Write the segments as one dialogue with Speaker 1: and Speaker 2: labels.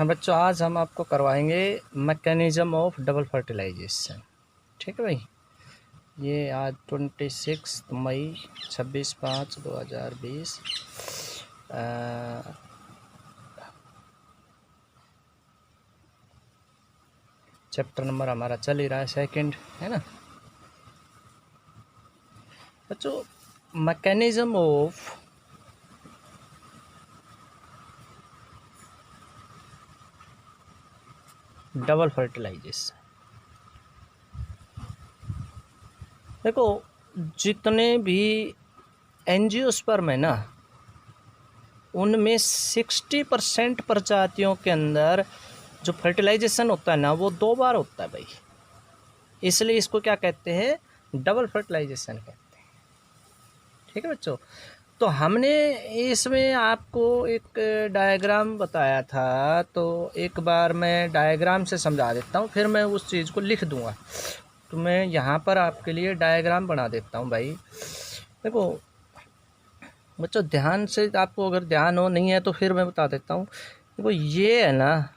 Speaker 1: बच्चों आज हम आपको करवाएंगे मैकेनिज्म ऑफ डबल फर्टिलाइजेशन। ठीक है भाई। ये आज 26 मई 26/5/2020 चैप्टर नंबर हमारा चल ही रहा है, सेकंड है ना बच्चों। Mechanism of double fertilization. देखो, जितने भी एंजियोस्पर्म है ना, उनमें 60% प्रजातियों के अंदर जो फर्टिलाइजेशन होता है ना, वो 2 बार होता है भाई। इसलिए इसको क्या कहते हैं? डबल फर्टिलाइजेशन कहते हैं। ठीक है बच्चों। तो हमने इसमें आपको एक डायग्राम बताया था, तो एक बार मैं डायग्राम से समझा देता हूँ, फिर मैं उस चीज़ को लिख दूँगा। तो मैं यहाँ पर आपके लिए डायग्राम बना देता हूँ भाई। देखो बच्चों, ध्यान से, आपको अगर ध्यान हो नहीं है तो फिर मैं बता देता हूँ। देखो ये है ना,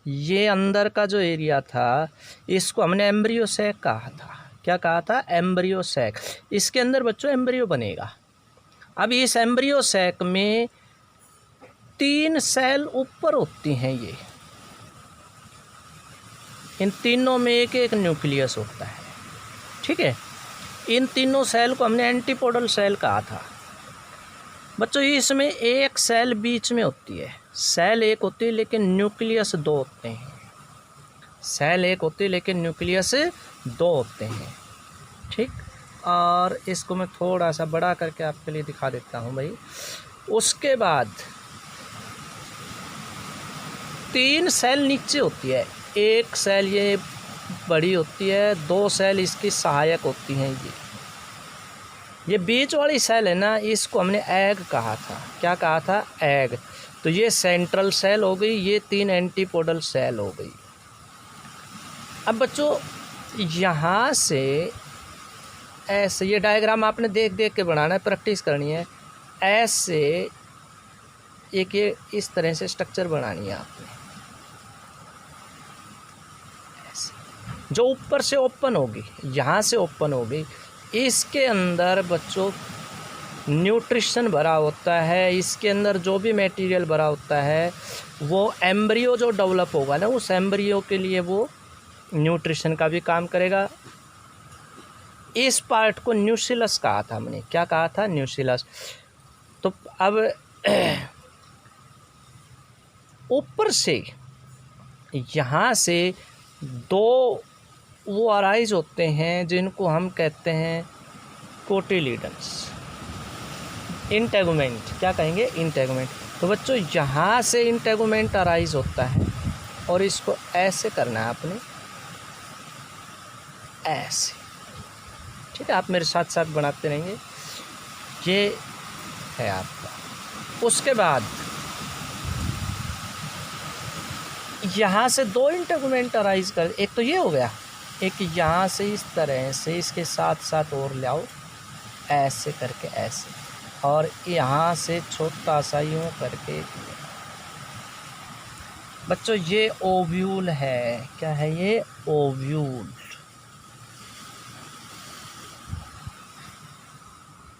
Speaker 1: ये अंदर का जो एरिया था, इसको हमने एम्ब्रियो सैक कहा था। क्या कहा था? Embryo sac. इसके अंदर बच्चों एम्ब्रियो बनेगा। अब इस एम्ब्रियो सैक में 3 सेल ऊपर होती हैं। ये इन तीनों में एक एक न्यूक्लियस होता है। ठीक है। इन तीनों सेल को हमने एंटीपोडल सेल कहा था। बच्चों इसमें एक सेल बीच में होती है। सेल एक होती है लेकिन न्यूक्लियस 2 होते हैं। सेल एक होती है लेकिन न्यूक्लियस 2 होते हैं। ठीक। और इसको मैं थोड़ा सा बड़ा करके आपके लिए दिखा देता हूँ भाई। उसके बाद 3 सेल नीचे होती है। एक सेल ये बड़ी होती है, 2 सेल इसकी सहायक होती हैं। ये बीच वाली सेल है ना, इसको हमने एग कहा था। क्या कहा था? एग। तो ये सेंट्रल सेल हो गई, ये 3 एंटीपोडल सेल हो गई। अब बच्चों यहाँ से ऐसे, ये डायग्राम आपने देख देख के बनाना है, प्रैक्टिस करनी है। ऐसे एक ये इस तरह से स्ट्रक्चर बनानी है आपने। ऐसे जो ऊपर से ओपन होगी, यहाँ से ओपन होगी, इसके अंदर बच्चों न्यूट्रिशन भरा होता है। इसके अंदर जो भी मटेरियल भरा होता है, वो एम्ब्रियो जो डेवलप होगा ना, उस एम्ब्रियो के लिए वो न्यूट्रिशन का भी काम करेगा। इस पार्ट को न्यूसिलस कहा था हमने। क्या कहा था? न्यूसिलस। तो अब ऊपर से यहाँ से 2 वो अराइज होते हैं जिनको हम कहते हैं कोटिलीडन्स। इंटेगुमेंट। क्या कहेंगे? इंटेगुमेंट। तो बच्चों यहाँ से इंटेगुमेंट अराइज होता है और इसको ऐसे करना है आपने, ऐसे। ठीक है, आप मेरे साथ साथ बनाते रहेंगे। ये है आपका। उसके बाद यहाँ से 2 इंटेगुमेंट अराइज कर, एक तो ये हो गया, एक यहाँ से इस तरह से इसके साथ साथ और ले आओ, ऐसे करके ऐसे, और यहाँ से छोटा सा यूँ करके। बच्चों ये ओव्यूल है। क्या है ये? ओव्यूल,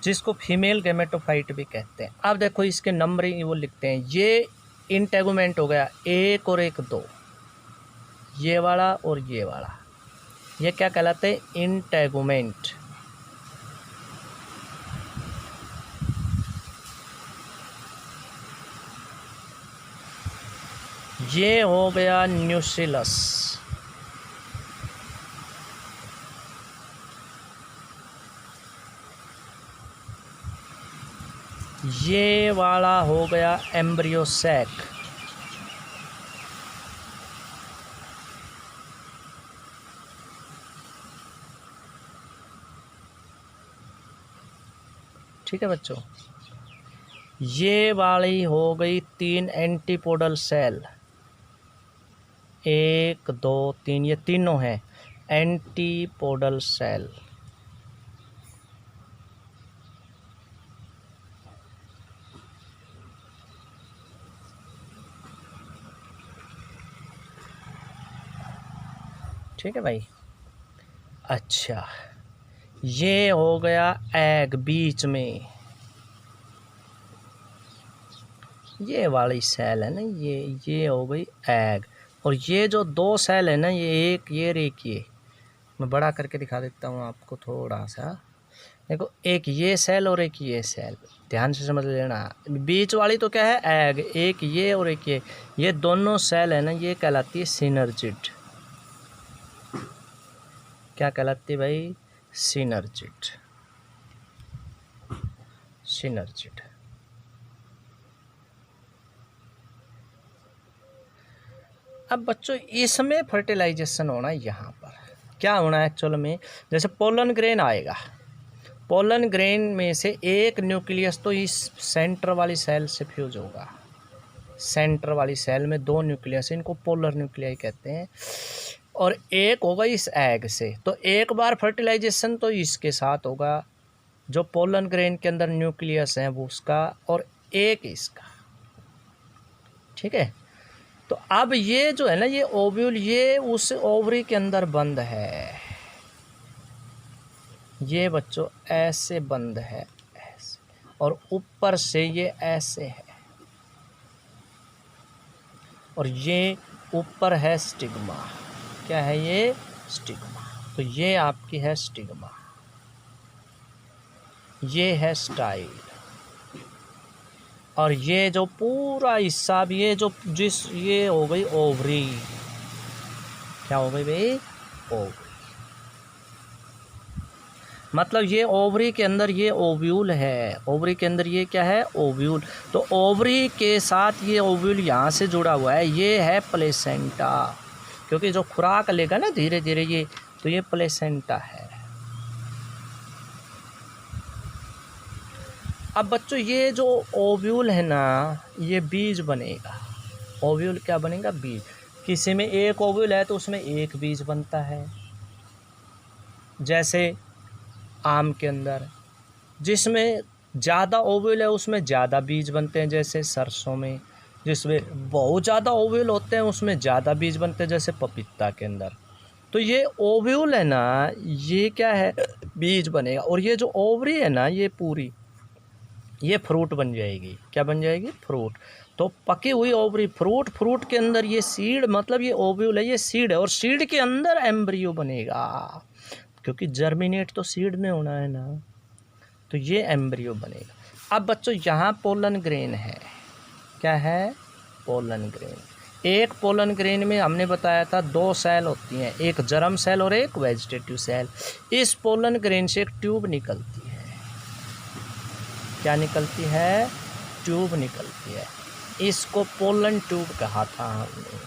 Speaker 1: जिसको फीमेल गैमेटोफाइट भी कहते हैं। अब देखो इसके नंबरिंग वो लिखते हैं। ये इंटेगुमेंट हो गया, 1 और 1 2, ये वाला और ये वाला, ये क्या कहलाते हैं? इंटेगुमेंट। ये हो गया न्यूसिलस। ये वाला हो गया एम्ब्रियो सैक। ठीक है बच्चों। ये वाली हो गई 3 एंटीपोडल सेल, 1 2 3, ये तीनों हैं एंटीपोडल सेल। ठीक है भाई। अच्छा, ये हो गया एग बीच में, ये वाली सेल है ना, ये हो गई एग। और ये जो दो सेल है ना, ये एक ये और एक ये, मैं बड़ा करके दिखा देता हूँ आपको थोड़ा सा। देखो, एक ये सेल और एक ये सेल, ध्यान से समझ लेना। बीच वाली तो क्या है, एग, एक ये और एक ये दोनों सेल है ना, ये कहलाती है सिनर्जिड। क्या कहलाती है भाई, सिनर्जिड, सिनर्जिड। अब बच्चों इसमें फर्टिलाइजेशन होना है, यहाँ पर क्या होना है एक्चुअल में, जैसे पोलन ग्रेन आएगा, पोलन ग्रेन में से एक न्यूक्लियस तो इस सेंटर वाली सेल से फ्यूज होगा। सेंटर वाली सेल में दो न्यूक्लियस, इनको पोलर न्यूक्लियाई कहते हैं, और एक होगा इस एग से। तो एक बार फर्टिलाइजेशन तो इसके साथ होगा, जो पोलन ग्रेन के अंदर न्यूक्लियस है वो उसका, और एक इसका, ठीक है। तो अब ये जो है ना, ये ओव्यूल ये उस ओवरी के अंदर बंद है, ये बच्चों ऐसे बंद है, ऐसे, और ऊपर से ये ऐसे है, और ये ऊपर है स्टिग्मा। क्या है ये, स्टिग्मा। तो ये आपकी है स्टिग्मा, ये है स्टाइल, और ये जो पूरा हिस्सा, ये जो ये हो गई ओवरी। क्या हो गई भाई, ओवरी। मतलब ये ओवरी के अंदर ये ओव्यूल है, ओवरी के अंदर ये क्या है, ओव्यूल। तो ओवरी के साथ ये ओव्यूल यहाँ से जुड़ा हुआ है, ये है प्लेसेंटा, क्योंकि जो खुराक लेगा ना धीरे धीरे ये, तो ये प्लेसेंटा है। अब बच्चों ये जो ओव्यूल है ना, ये बीज बनेगा। ओव्यूल क्या बनेगा, बीज। किसी में एक ओव्यूल है तो उसमें एक बीज बनता है, जैसे आम के अंदर। जिसमें ज़्यादा ओव्यूल है उसमें ज़्यादा बीज बनते हैं, जैसे सरसों में। जिसमें बहुत ज़्यादा ओव्यूल होते हैं उसमें ज़्यादा बीज बनते हैं, जैसे पपीता के अंदर। तो ये ओव्यूल है ना, ये क्या है, बीज बनेगा। और ये जो ओवरी है ना, ये पूरी ये फ्रूट बन जाएगी। क्या बन जाएगी, फ्रूट। तो पकी हुई ओवरी फ्रूट, फ्रूट के अंदर ये सीड, मतलब ये ओव्यूल है, ये सीड है, और सीड के अंदर एम्ब्रियो बनेगा, क्योंकि जर्मिनेट तो सीड में होना है ना, तो ये एम्ब्रियो बनेगा। अब बच्चों यहाँ पोलन ग्रेन है, क्या है, पोलन ग्रेन। एक पोलन ग्रेन में हमने बताया था दो सेल होती हैं, एक जर्म सेल और एक वेजिटेटिव सेल। इस पोलन ग्रेन से एक ट्यूब निकलती है। क्या निकलती है, ट्यूब निकलती है। इसको पोलन ट्यूब कहा था हमने,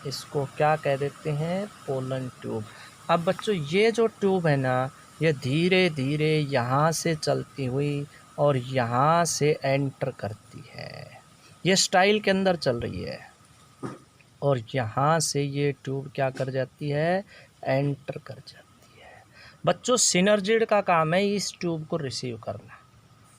Speaker 1: इसको क्या कह देते हैं, पोलन ट्यूब। अब बच्चों ये जो ट्यूब है ना, ये धीरे धीरे यहाँ से चलती हुई और यहाँ से एंटर करती है, ये स्टाइल के अंदर चल रही है, और यहाँ से ये ट्यूब क्या कर जाती है, एंटर कर जाती है। बच्चों सिनर्जिड का काम है इस ट्यूब को रिसीव करना।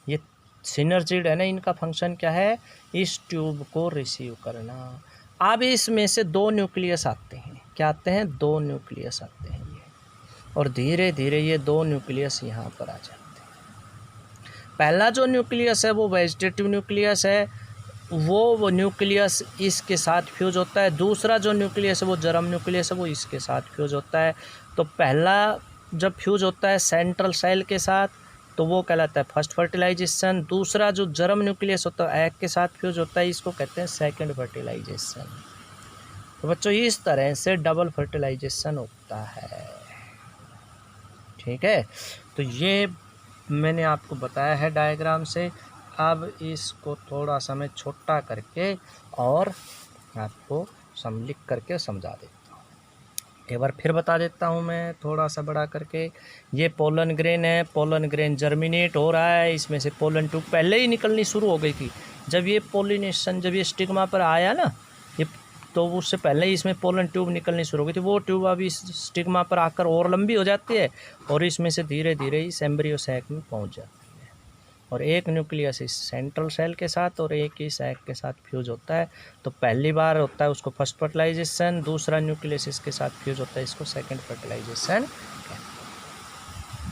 Speaker 1: ये सिनर्जिड है ना, इनका फंक्शन क्या है, इस ट्यूब को रिसीव करना। अब इसमें से दो न्यूक्लियस आते हैं, क्या आते हैं, दो न्यूक्लियस आते हैं ये, और धीरे धीरे ये दो न्यूक्लियस यहाँ पर आ जाते हैं। पहला जो न्यूक्लियस है वो वेजिटेटिव न्यूक्लियस है, वो न्यूक्लियस इसके साथ फ्यूज होता है। दूसरा जो न्यूक्लियस है वो जर्म न्यूक्लियस है, वो इसके साथ फ्यूज होता है। तो पहला जब फ्यूज होता है सेंट्रल सेल के साथ, तो वो कहलाता है फर्स्ट फर्टिलाइजेशन। दूसरा जो जर्म न्यूक्लियस होता है एग के साथ फ्यूज होता है, इसको कहते हैं सेकंड फर्टिलाइजेशन। तो बच्चों इस तरह से डबल फर्टिलाइजेशन होता है, ठीक है। तो ये मैंने आपको बताया है डायग्राम से। अब इसको थोड़ा सा मैं छोटा करके और आपको लिख करके समझा देता हूँ। एक बार फिर बता देता हूँ मैं थोड़ा सा बड़ा करके। ये पोलन ग्रेन है, पोलन ग्रेन जर्मिनेट हो रहा है, इसमें से पोलन ट्यूब पहले ही निकलनी शुरू हो गई थी। जब ये पोलिनेशन, जब ये स्टिग्मा पर आया ना ये, तो उससे पहले ही इसमें पोलन ट्यूब निकलनी शुरू हो गई थी। वो ट्यूब अभी स्टिग्मा पर आकर और लंबी हो जाती है, और इसमें से धीरे धीरे इस एम्ब्रियो सैक में पहुँच जाती है। और एक न्यूक्लियस इस सेंट्रल सेल के साथ और एक इस एग के साथ फ्यूज होता है। तो पहली बार होता है उसको फर्स्ट फर्टिलाइजेशन, दूसरा न्यूक्लियस इसके साथ फ्यूज होता है, इसको सेकंड फर्टिलाइजेशन।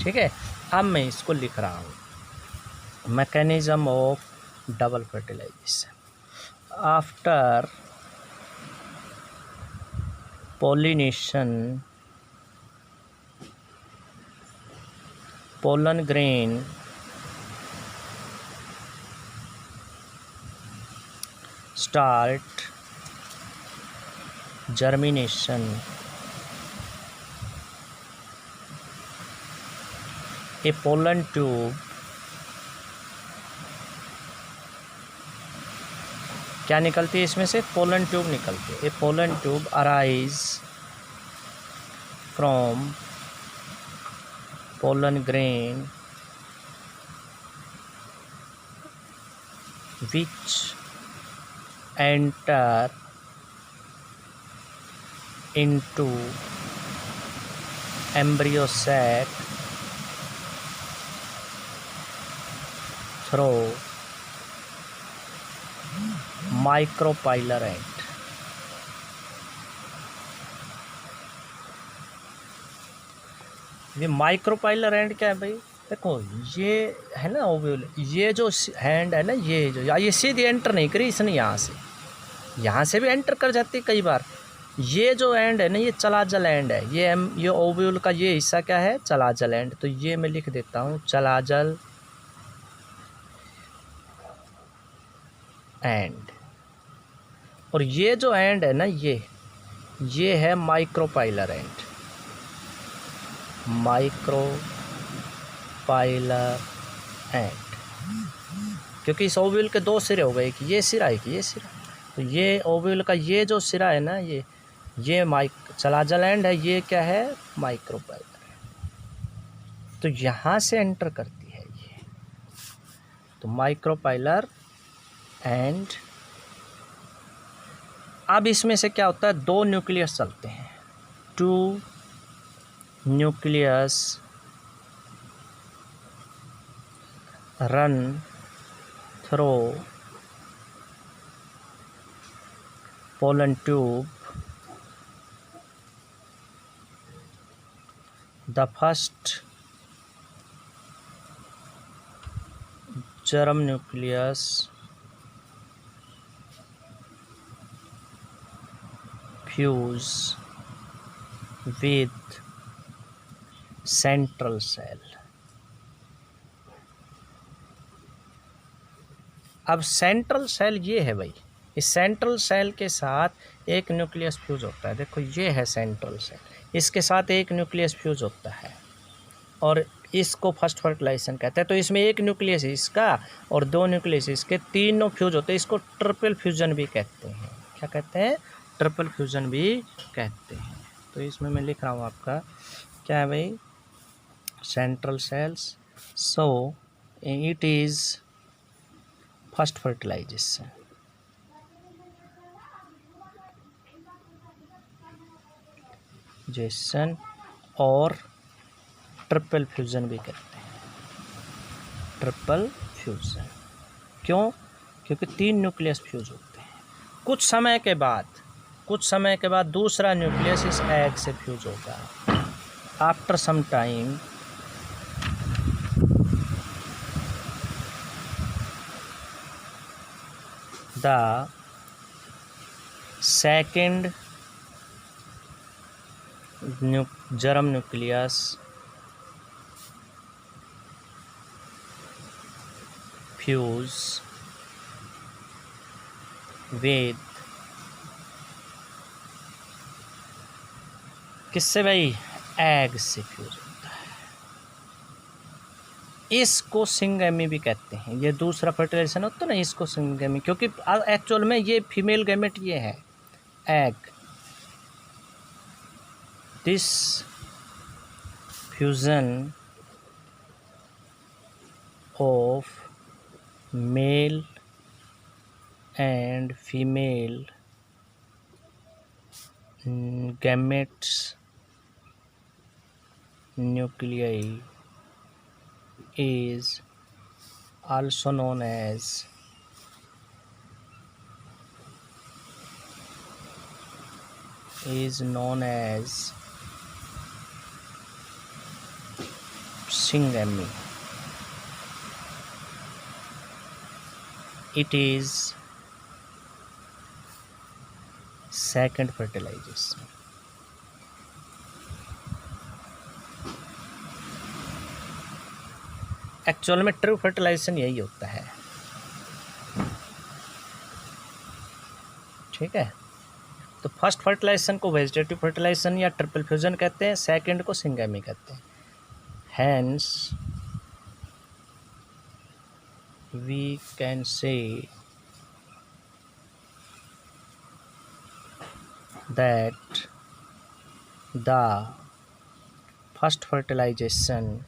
Speaker 1: ठीक है, अब मैं इसको लिख रहा हूँ, mechanism of double fertilization. After pollination, pollen grain start germination, a pollen tube, क्या निकलती है इसमें से? पोलन ट्यूब निकलती है। A pollen tube arise from pollen grain which enter into embryo sac through micropylar end. ये माइक्रोपाइलर एंड क्या है भाई? देखो ये है ना ओव्यूल, ये जो हैंड है ना, ये सीधे एंटर नहीं करी इसने, यहाँ से भी एंटर कर जाती है कई बार। ये जो एंड है ना, ये चलाजल एंड है। ये ओव्यूल का ये हिस्सा क्या है? Chalazal end. तो ये मैं लिख देता हूँ चलाजल एंड। और ये जो एंड है ना, ये है माइक्रोपाइलर एंड। माइक्रोपाइलर एंड, क्योंकि इस ओव्यूल के दो सिरे हो गए, कि ये सिरा है कि ये सिरा। तो ये ओव्यूल का ये जो सिरा है ना, ये चलाजल एंड है, ये क्या है? माइक्रोपाइलर। तो यहाँ से एंटर करती है ये, तो माइक्रोपाइलर एंड। अब इसमें से क्या होता है? दो न्यूक्लियस चलते हैं, 2 nucleus run through pollen tube. The first germ nucleus fuse with central cell। अब सेंट्रल सेल ये है भाई, इस सेंट्रल सेल के साथ एक न्यूक्लियस फ्यूज होता है। देखो ये है सेंट्रल सेल, इसके साथ एक न्यूक्लियस फ्यूज होता है और इसको फर्स्ट फर्टिलाइजेशन कहते हैं। तो इसमें एक न्यूक्लियस इसका और 2 न्यूक्लियस इसके, तीनों फ्यूज होते हैं। इसको ट्रिपल फ्यूजन भी कहते हैं। क्या कहते हैं? ट्रिपल फ्यूजन भी कहते हैं। तो इसमें मैं लिख रहा हूँ आपका क्या है भाई? Central cells. So it is first fertilization. और ट्रिपल फ्यूज़न भी कहते हैं। ट्रिपल फ्यूज़न क्यों? क्योंकि 3 न्यूक्लियस फ्यूज होते हैं। कुछ समय के बाद दूसरा न्यूक्लियस इस एग से फ्यूज होगा। After some time the second germ nucleus fuse with किससे भाई? एग से फ्यूज होता है। इसको सिंगेमी भी कहते हैं। ये दूसरा फर्टिलाइजेशन होता है ना, इसको सिंगेमी, क्योंकि एक्चुअल में ये फीमेल गैमेट ये है egg. This fusion of male and female gametes nuclei is also known as syngamy. It is second fertilization. Actual में ट्रू फर्टिलाइजेशन यही होता है, ठीक है। तो फर्स्ट फर्टिलाइजेशन को वेजिटेटिव फर्टिलाइजेशन या ट्रिपल फ्यूजन कहते हैं, सेकंड को सिंगेमी कहते हैं। Hence we can say that the first fertilization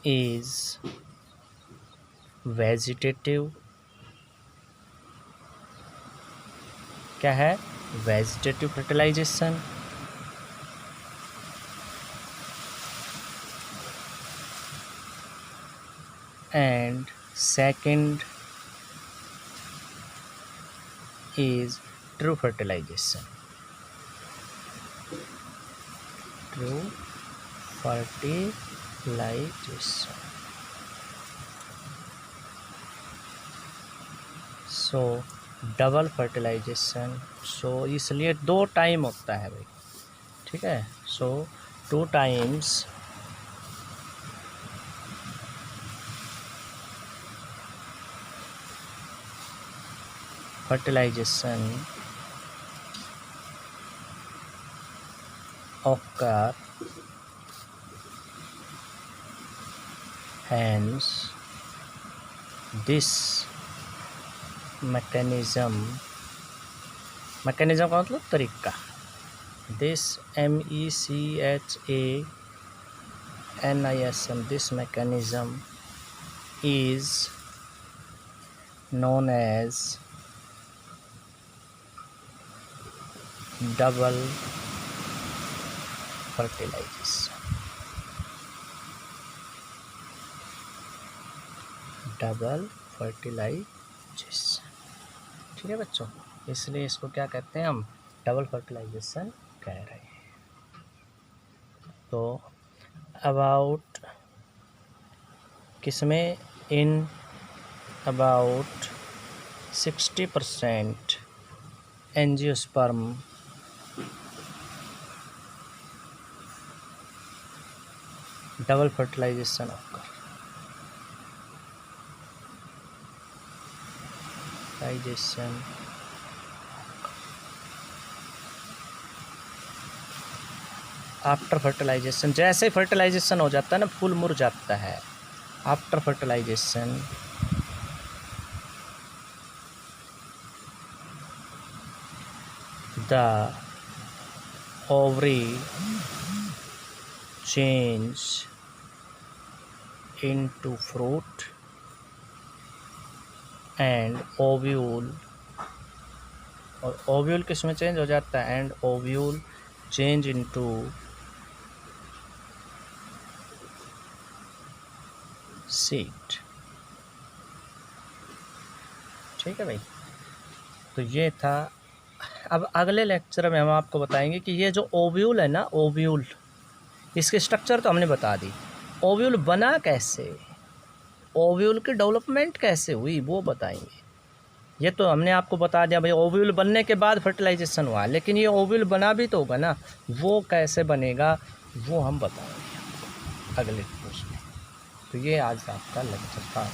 Speaker 1: is vegetative, क्या है, vegetative fertilization, and second is true fertilization. True fertilization. So double fertilization, so इसलिए 2 टाइम होता है भाई, ठीक है। So 2 times fertilization occur, hence this mechanism का मतलब तरीका, this mechanism, this mechanism is known as double fertilization. Double fertilization, ठीक है बच्चों, इसलिए इसको क्या कहते हैं, हम डबल फर्टिलाइजेशन कह रहे हैं। तो अबाउट किसमें, in about 60% angiosperm double fertilization occur, after fertilization, जैसे फर्टिलाइजेशन हो जाता है ना, फूल मुरझाता है। After fertilization the ovary change into fruit and ovule, और ओव्यूल किस में चेंज हो जाता है, and ovule change into seed, ठीक है भाई। तो ये था। अब अगले लेक्चर में हम आपको बताएंगे कि ये जो ओव्यूल है ना, ओव्यूल, इसके स्ट्रक्चर तो हमने बता दी, ओव्यूल बना कैसे, ओव्यूल की डेवलपमेंट कैसे हुई वो बताएंगे। ये तो हमने आपको बता दिया भाई, ओव्यूल बनने के बाद फर्टिलाइजेशन हुआ, लेकिन ये ओव्यूल बना भी तो होगा ना, वो कैसे बनेगा वो हम बताएंगे अगले कोर्स में। तो ये आज आपका लेक्चर था।